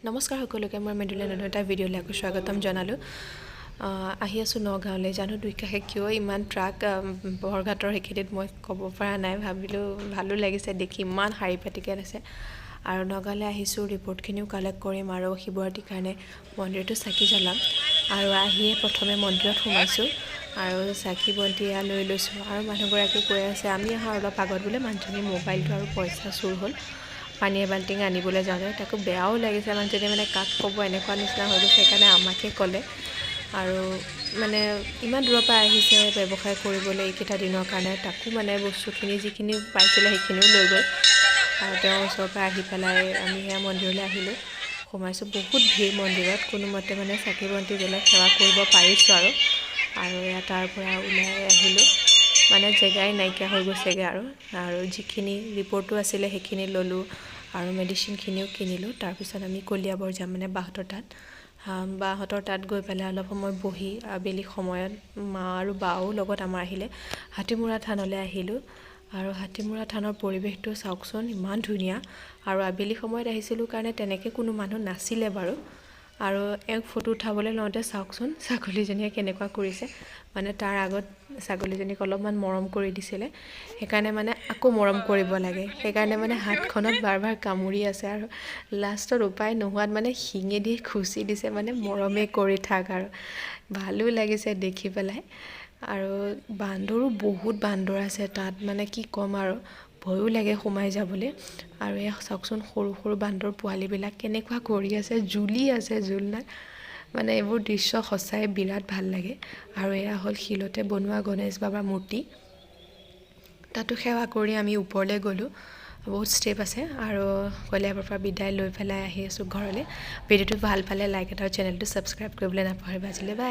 নমস্কাৰ সকলোকে মই মৃদুলা নতুন এটা ভিডিঅ'লৈ আকৌ স্বাগতম জনালোঁ আহি আছোঁ নগাঁৱলৈ জানো দুই কাষে কিয় ইমান ট্ৰাক বৰঘাটৰ সেইখিনিত মই ক'ব পৰা নাই ভাবিলোঁ ভালো লাগিছে দেখি ইমান শাৰী পাতিকৈ আছে আৰু নগাঁৱলৈ আহিছোঁ ৰিপৰ্টখিনিও কালেক্ট কৰিম আৰু শিৱৰাত্ৰিৰ কাৰণে মন্দিৰটো চাকি জ্বলাম আৰু আহিয়ে প্ৰথমে মন্দিৰত সোমাইছোঁ আৰু চাকি বন্তি লৈ লৈছোঁ আৰু মানুহগৰাকী কৈ আছে আমি অহাৰ অলপ আগত বোলে মানুহজনীৰ মোবাইলটো আৰু পইচা চুৰ হ'ল পানী এবাল্টিং আনিবলৈ যাওঁতে তাকো বেয়াও লাগিছে মানুহজনী মানে কাক ক'ব এনেকুৱা নিচিনা হৈ গৈছে সেইকাৰণে আমাকে ক'লে আৰু মানে ইমান দূৰৰ পৰা আহিছে ব্যৱসায় কৰিবলৈ এইকেইটা দিনৰ কাৰণে তাকো মানে বস্তুখিনি যিখিনি পাইছিলে সেইখিনিও লৈ গ'ল আৰু তেওঁৰ ওচৰৰ পৰা আহি পেলাই আমি সেয়া মন্দিৰলৈ আহিলোঁ সোমাইছোঁ বহুত ভিৰ মন্দিৰত কোনোমতে মানে চাকি বন্তি জ্বলাই সেৱা কৰিব পাৰিছোঁ আৰু ইয়াত তাৰ পৰা ওলাই আহিলোঁ মানে জেগাই নাইকিয়া হৈ গৈছেগৈ আৰু যিখিনি ৰিপৰ্টো আছিলে সেইখিনি ল'লোঁ আৰু মেডিচিনখিনিও কিনিলোঁ তাৰপিছত আমি কলিয়াবৰ যাম মানে বাহঁতৰ তাত গৈ পেলাই অলপ সময় বহি আবেলি সময়ত মা আৰু বাও লগত আমাৰ আহিলে হাতীমূৰা থানলৈ আহিলোঁ আৰু হাতীমূৰা থানৰ পৰিৱেশটো চাওকচোন ইমান ধুনীয়া আৰু আবেলি সময়ত আহিছিলোঁ কাৰণে তেনেকৈ কোনো মানুহ নাছিলে বাৰু আৰু এক ফটো উঠাবলৈ লওঁতে চাওকচোন ছাগলীজনীয়ে কেনেকুৱা কৰিছে মানে তাৰ আগত ছাগলীজনীক অলপমান মৰম কৰি দিছিলে সেইকাৰণে মানে আকৌ মৰম কৰিব লাগে সেইকাৰণে মানে হাতখনত বাৰ বাৰ কামুৰি আছে আৰু লাষ্টত উপায় নোহোৱাত মানে শিঙেদি খুচি দিছে মানে মৰমেই কৰি থাক আৰু ভালো লাগিছে দেখি পেলাই আৰু বান্দৰো বহুত বান্দৰ আছে তাত মানে কি ক'ম আৰু ভয়ো লাগে সোমাই যাবলৈ আৰু এই চাওকচোন সৰু সৰু বান্দৰ পোৱালিবিলাক কেনেকুৱা কৰি আছে জুলি আছে জোলনাত মানে এইবোৰ দৃশ্য সঁচাই বিৰাট ভাল লাগে আৰু এয়া হ'ল শিলতে বনোৱা গণেশ বাবাৰ মূৰ্তি তাতো সেৱা কৰি আমি ওপৰলৈ গ'লোঁ বহুত ষ্টেপ আছে আৰু কলিয়াবৰৰ পৰা বিদায় লৈ পেলাই আহি আছোঁ ঘৰলৈ ভিডিঅ'টো ভাল পালে লাইক এটা আৰু চেনেলটো ছাবস্ক্ৰাইব কৰিবলৈ নাপাহৰিবা আজিলৈ বাই